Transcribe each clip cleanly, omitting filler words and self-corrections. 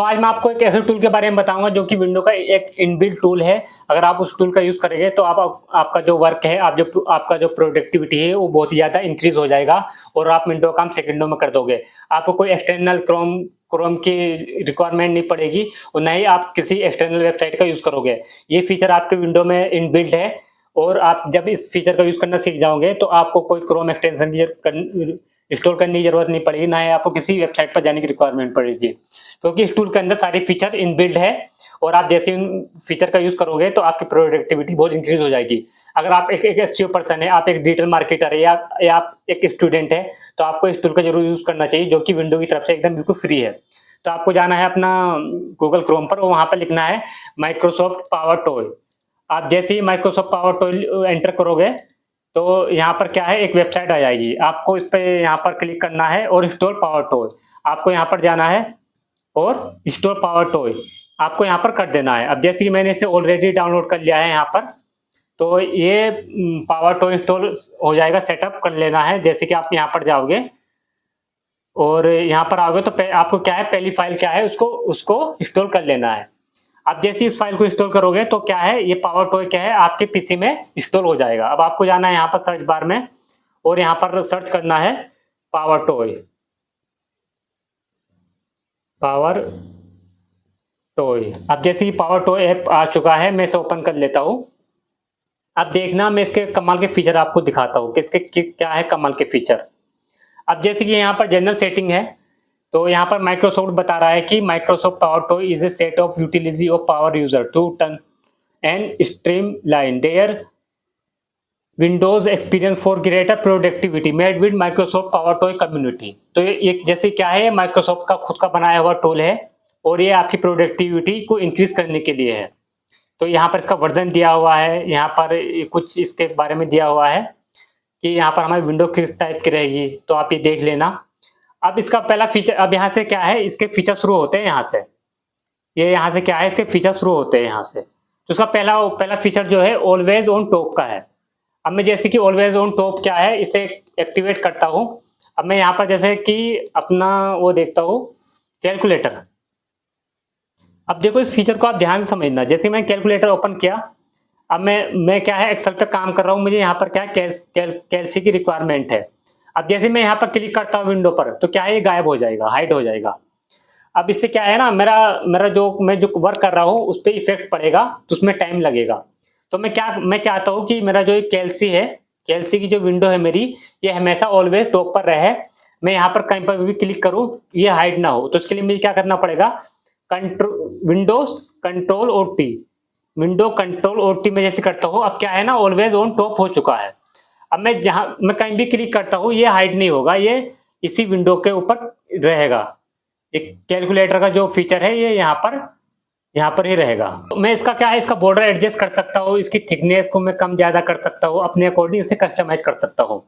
तो आज मैं आपको एक ऐसे टूल के बारे में बताऊंगा जो कि विंडो का एक इनबिल्ट टूल है। अगर आप उस टूल का यूज करेंगे तो आपका जो वर्क है, आपका जो प्रोडक्टिविटी है वो बहुत ही ज्यादा इंक्रीज हो जाएगा और आप विंडो काम सेकंडों में कर दोगे। आपको कोई एक्सटर्नल क्रोम की रिक्वायरमेंट नहीं पड़ेगी और ना ही आप किसी एक्सटर्नल वेबसाइट का यूज करोगे। ये फीचर आपके विंडो में इनबिल्ट है और आप जब इस फीचर का यूज करना सीख जाओगे तो आपको कोई क्रोम एक्सटेंशन की इंस्टॉल करने की जरूरत नहीं पड़ेगी, ना ही आपको किसी वेबसाइट पर जाने की रिक्वायरमेंट पड़ेगी, क्योंकि इस टूल के अंदर सारे फीचर इनबिल्ट है और आप जैसे उन फीचर का यूज करोगे तो आपकी प्रोडक्टिविटी बहुत इंक्रीज हो जाएगी। अगर आप एक एसईओ पर्सन है, आप एक डिजिटल मार्केटर है या आप एक स्टूडेंट है, तो आपको इस टूल का जरूर यूज करना चाहिए जो कि विंडो की तरफ से एकदम बिल्कुल फ्री है। तो आपको जाना है अपना गूगल क्रोम पर और वहां पर लिखना है माइक्रोसॉफ्ट पावर टॉय। आप जैसे ही माइक्रोसॉफ्ट पावर टॉय एंटर करोगे तो यहाँ पर क्या है, एक वेबसाइट आ जाएगी। आपको इस पे यहाँ पर क्लिक करना है और इंस्टॉल पावर टॉय, आपको यहाँ पर जाना है और इंस्टॉल पावर टॉय आपको यहाँ पर कर देना है। अब जैसे कि मैंने इसे ऑलरेडी डाउनलोड कर लिया है यहाँ पर, तो ये पावर टॉय इंस्टॉल हो जाएगा। सेटअप कर लेना है। जैसे कि आप यहाँ पर जाओगे और यहाँ पर आओगे तो आपको क्या है, पहली फाइल क्या है उसको इंस्टॉल कर लेना है। अब जैसे इस फाइल को इंस्टॉल करोगे तो क्या है, ये पावर टॉय क्या है आपके पीसी में इंस्टॉल हो जाएगा। अब आपको जाना है यहाँ पर सर्च बार में और यहाँ पर सर्च करना है पावर टॉय। अब जैसे कि पावर टॉय ऐप आ चुका है, मैं इसे ओपन कर लेता हूँ। अब देखना, मैं इसके कमाल के फीचर आपको दिखाता हूँ कि इसके क्या है कमाल के फीचर। अब जैसे कि यहाँ पर जनरल सेटिंग है, तो यहाँ पर माइक्रोसॉफ्ट बता रहा है कि Microsoft power toy is a set of utility of power user to turn and streamline their Windows experience for greater productivity made with Microsoft power toy community. तो ये जैसे क्या है, माइक्रोसॉफ्ट का खुद का बनाया हुआ टूल है और ये आपकी प्रोडक्टिविटी को इंक्रीज करने के लिए है। तो यहाँ पर इसका वर्जन दिया हुआ है, यहाँ पर कुछ इसके बारे में दिया हुआ है कि यहाँ पर हमारी विंडो किस टाइप की रहेगी, तो आप ये देख लेना। अब इसका पहला फीचर, अब यहाँ से क्या है, इसके फीचर शुरू होते हैं यहाँ से। ये यहाँ से क्या है, इसके फीचर शुरू होते हैं यहाँ से। तो इसका पहला फीचर जो है ऑलवेज ऑन टॉप का है। अब मैं जैसे कि ऑलवेज ऑन टॉप क्या है, इसे एक्टिवेट करता हूँ। अब मैं यहाँ पर जैसे कि अपना वो देखता हूँ कैलकुलेटर। अब देखो इस फीचर को आप ध्यान से समझना। जैसे मैं कैलकुलेटर ओपन किया, अब मैं क्या है एक्सेल पे काम कर रहा हूँ, मुझे यहाँ पर क्या है कैल्सी की रिक्वायरमेंट है। अब जैसे मैं यहाँ पर क्लिक करता हूँ विंडो पर, तो क्या है ये गायब हो जाएगा, हाइड हो जाएगा। अब इससे क्या है ना, मेरा जो वर्क कर रहा हूँ उस पर इफेक्ट पड़ेगा, तो उसमें टाइम लगेगा। तो मैं चाहता हूँ कि मेरा जो कैल्सी है, कैल्सी की जो विंडो है मेरी, ये हमेशा ऑलवेज टॉप पर रहे। मैं यहाँ पर कहीं पर भी क्लिक करूँ ये हाइड ना हो। तो इसके लिए मुझे क्या करना पड़ेगा, विंडो कंट्रोल ओ टी में जैसे करता हूँ। अब क्या है ना, ऑलवेज ऑन टॉप हो चुका है। अब मैं कहीं भी क्लिक करता हूँ ये हाइड नहीं होगा, ये इसी विंडो के ऊपर रहेगा। एक कैलकुलेटर का जो फीचर है ये यहाँ पर ही रहेगा। तो मैं इसका क्या है, इसका बॉर्डर एडजस्ट कर सकता हूँ, इसकी थिकनेस को मैं कम ज्यादा कर सकता हूँ, अपने अकॉर्डिंग इसे कस्टमाइज कर सकता हूँ।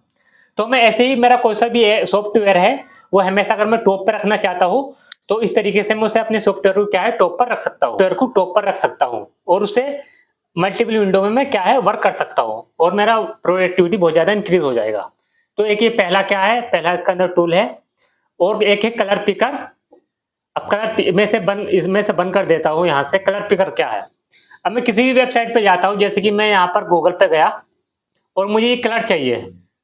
तो मैं ऐसे ही मेरा कोई सा भी सॉफ्टवेयर है वो हमेशा अगर मैं टॉप पर रखना चाहता हूँ तो इस तरीके से मैं उसे अपने सॉफ्टवेयर को क्या है टॉप पर रख सकता हूँ और उसे मल्टीपल विंडो में मैं क्या है वर्क कर सकता हूँ और मेरा प्रोडक्टिविटी बहुत ज्यादा इंक्रीज हो जाएगा। तो एक ये पहला क्या है, पहला इसका अंदर टूल है। और एक है कलर पिकर। अब इसमें से बंद कर देता हूँ। यहाँ से कलर पिकर क्या है, अब मैं किसी भी वेबसाइट पे जाता हूँ, जैसे कि मैं यहाँ पर गूगल पे गया और मुझे ये कलर चाहिए,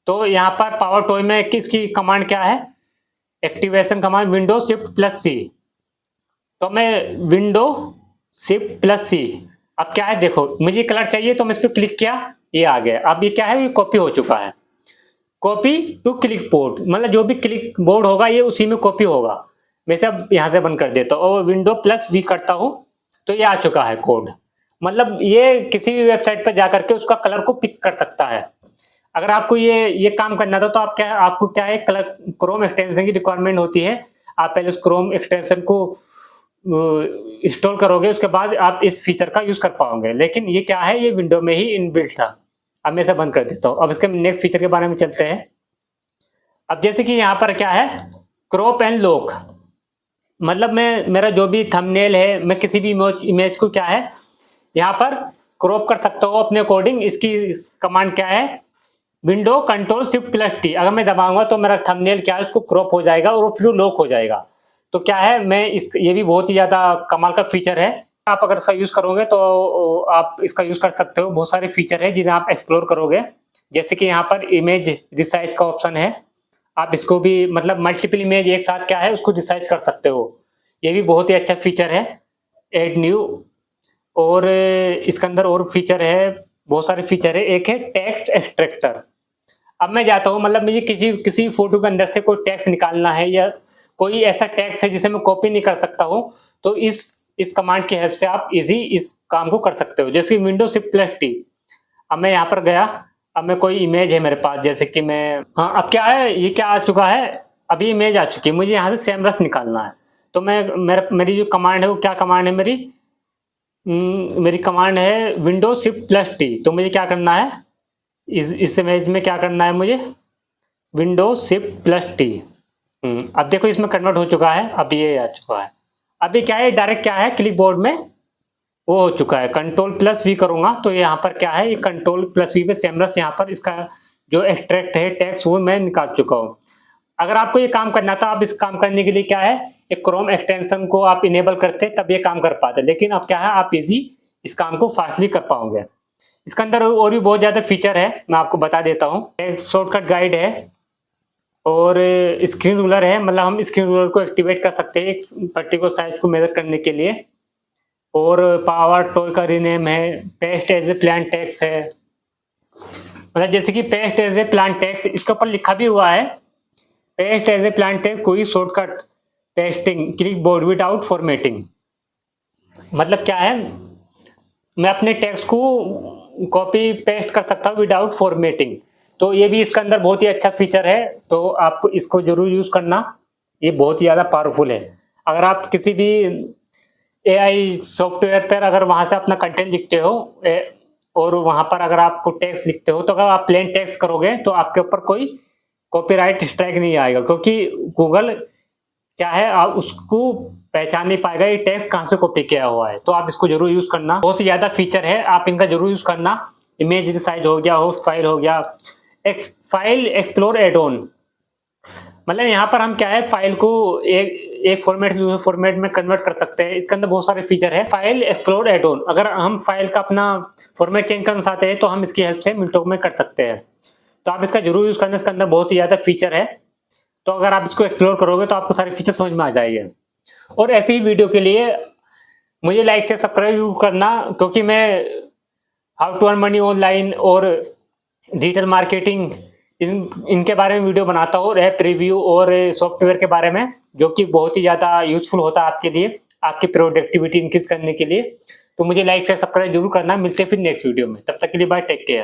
तो यहाँ पर पावर टॉय में किसकी कमांड क्या है, activation command window shift plus C. तो मैं विंडो शिफ्ट प्लस सी, अब क्या है देखो मुझे कलर चाहिए तो मैं इस पर क्लिक किया, ये आ गया। अब ये क्या है, ये कॉपी हो चुका है। कॉपी टू क्लिक बोर्ड, मतलब जो भी क्लिक बोर्ड होगा ये उसी में कॉपी होगा। मैं सब यहाँ से बंद कर देता हूँ और विंडो प्लस वी करता हूँ तो ये आ चुका है कोड। मतलब ये किसी भी वेबसाइट पर जाकर के उसका कलर को पिक कर सकता है। अगर आपको ये काम करना था तो आपको क्या है, क्रोम एक्सटेंशन की रिक्वायरमेंट होती है। आप पहले उस क्रोम एक्सटेंशन को इंस्टॉल करोगे, उसके बाद आप इस फीचर का यूज कर पाओगे। लेकिन ये क्या है, ये विंडो में ही इनबिल्ट था। अब मैं इसे बंद कर देता हूँ। अब इसके नेक्स्ट फीचर के बारे में चलते हैं। अब जैसे कि यहाँ पर क्या है, क्रॉप एंड लॉक, मतलब मेरा जो भी थंबनेल है, मैं किसी भी इमेज को क्या है यहाँ पर क्रॉप कर सकता हूँ अपने अकॉर्डिंग। इसकी कमांड क्या है, window control shift plus T. अगर मैं दबाऊंगा तो मेरा थंबनेल क्या है उसको क्रॉप हो जाएगा और फिर लॉक हो जाएगा। तो क्या है, मैं इस ये भी बहुत ही ज़्यादा कमाल का फीचर है। आप अगर इसका यूज़ करोगे तो आप इसका यूज़ कर सकते हो। बहुत सारे फीचर है जिन्हें आप एक्सप्लोर करोगे, जैसे कि यहाँ पर इमेज रिसाइज का ऑप्शन है। आप इसको भी मतलब मल्टीपल इमेज एक साथ क्या है उसको रिसाइज कर सकते हो। ये भी बहुत ही अच्छा फीचर है, ऐड न्यू। और इसके अंदर और फीचर है, बहुत सारे फीचर है। एक है टेक्स्ट एक्सट्रैक्टर। अब मैं जाता हूँ, मतलब मुझे किसी किसी फोटो के अंदर से कोई टेक्स्ट निकालना है या कोई ऐसा टेक्स्ट है जिसे मैं कॉपी नहीं कर सकता हूँ, तो इस कमांड की हेल्प से आप इजी इस काम को कर सकते हो। जैसे कि Windows+T। अब मैं यहाँ पर गया, अब मैं कोई इमेज है मेरे पास, जैसे कि मैं, हाँ अब क्या है, ये क्या आ चुका है, अभी इमेज आ चुकी है। मुझे यहाँ से सेमरस निकालना है, तो मेरी जो कमांड है वो क्या कमांड है मेरी कमांड है Windows+T। तो मुझे क्या करना है, इस इमेज में क्या करना है मुझे, Windows+T। अब देखो इसमें कन्वर्ट हो चुका है, अब ये आ चुका है। अभी क्या है, डायरेक्ट क्या है क्लिक बोर्ड में वो हो चुका है। Ctrl+V करूंगा तो यहाँ पर क्या है, ये Ctrl+V पे सेमरस यहाँ पर इसका जो एक्सट्रैक्ट है टेक्स्ट वो मैं निकाल चुका हूँ। अगर आपको ये काम करना था, आप इस काम करने के लिए क्या है, एक क्रोम एक्सटेंशन को आप इनेबल करते तब ये काम कर पाते, लेकिन अब क्या है आप इजी इस काम को फास्टली कर पाओगे। इसके अंदर और भी बहुत ज़्यादा फीचर है, मैं आपको बता देता हूँ। एक शॉर्टकट गाइड है और स्क्रीन रूलर है, मतलब हम स्क्रीन रूलर को एक्टिवेट कर सकते हैं एक पर्टिकुलर साइज को मेजर करने के लिए। और पावर टॉय का रीनेम है, paste as a plain text है, मतलब जैसे कि paste as a plain text, इसके ऊपर लिखा भी हुआ है paste as a plain text कोई shortcut pasting clipboard without formatting. मतलब क्या है, मैं अपने टेक्स्ट को कॉपी पेस्ट कर सकता हूँ विदाउट फॉर्मेटिंग। तो ये भी इसके अंदर बहुत ही अच्छा फीचर है, तो आप इसको जरूर यूज करना, ये बहुत ही ज़्यादा पावरफुल है। अगर आप किसी भी AI सॉफ्टवेयर पर अगर वहाँ से अपना कंटेंट लिखते हो और वहाँ पर अगर आपको टेक्स्ट लिखते हो, तो अगर आप प्लेन टेक्स्ट करोगे तो आपके ऊपर कोई कॉपीराइट स्ट्राइक नहीं आएगा, क्योंकि गूगल क्या है आप उसको पहचान नहीं पाएगा ये टेक्स्ट कहाँ से कॉपी किया हुआ है। तो आप इसको जरूर यूज करना, बहुत ही ज्यादा फीचर है, आप इनका जरूर यूज करना। इमेज रिसाइज हो गया, होस्ट फाइल हो गया, फाइल एक्सप्लोर एड ऑन, मतलब यहाँ पर हम क्या है फाइल को एक फॉर्मेट से दूसरे फॉर्मेट में कन्वर्ट कर सकते हैं। इसके अंदर बहुत सारे फीचर है। फाइल एक्सप्लोर एड ऑन, अगर हम फाइल का अपना फॉर्मेट चेंज करना चाहते हैं तो हम इसकी हेल्प से मिनटों में कर सकते हैं। तो आप इसका जरूर यूज करना, इसके अंदर बहुत ही ज्यादा फीचर है। तो अगर आप इसको एक्सप्लोर करोगे तो आपको सारे फीचर समझ में आ जाएंगे। और ऐसी ही वीडियो के लिए मुझे लाइक से सब्सक्राइब करना, क्योंकि मैं how to earn money online और डिजिटल मार्केटिंग इनके बारे में वीडियो बनाता हूँ, ऐप रिव्यू और सॉफ्टवेयर के बारे में, जो कि बहुत ही ज़्यादा यूजफुल होता है आपके लिए, आपकी प्रोडक्टिविटी इंक्रीज करने के लिए। तो मुझे लाइक से सब्सक्राइब जरूर करना। मिलते हैं फिर नेक्स्ट वीडियो में, तब तक के लिए बाय, टेक केयर।